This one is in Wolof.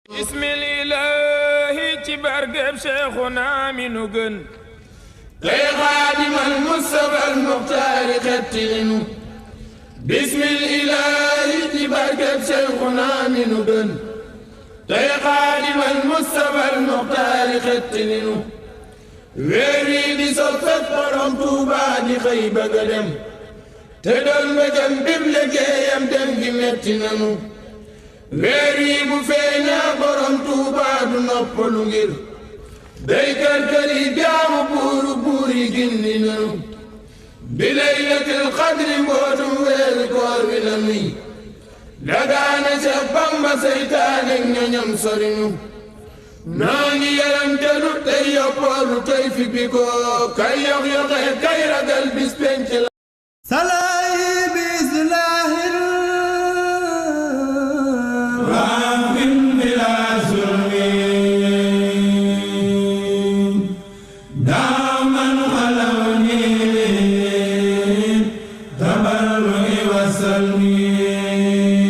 bismillahi ci barkeb Seexuna mi nu gën tey xaadimal Mustafa al Muxtaari xettilinu bismillahi ci barkeb Seexuna mi nu gën tey xaadimal Mustafa al Muxtaari xettilinu weer wi di soppet borom Tuuba di xëy bëgg a dem te doon bëggam bim liggéeyam dem gi metti nanu weer wi bu feeñaa borom Tuuba du noppalu ngir day kër yi jaamu buuru buur yi gindi nanu bi laylatil qadri mbootum weeru koor wi la nuy dagaane Seex Bamba seytaane ñoñam sorinu noo ngi yaramtelu tey yoppoolu tey fi biko kay yox yoxe kay ragal bis penc la tabarru'i wa salmi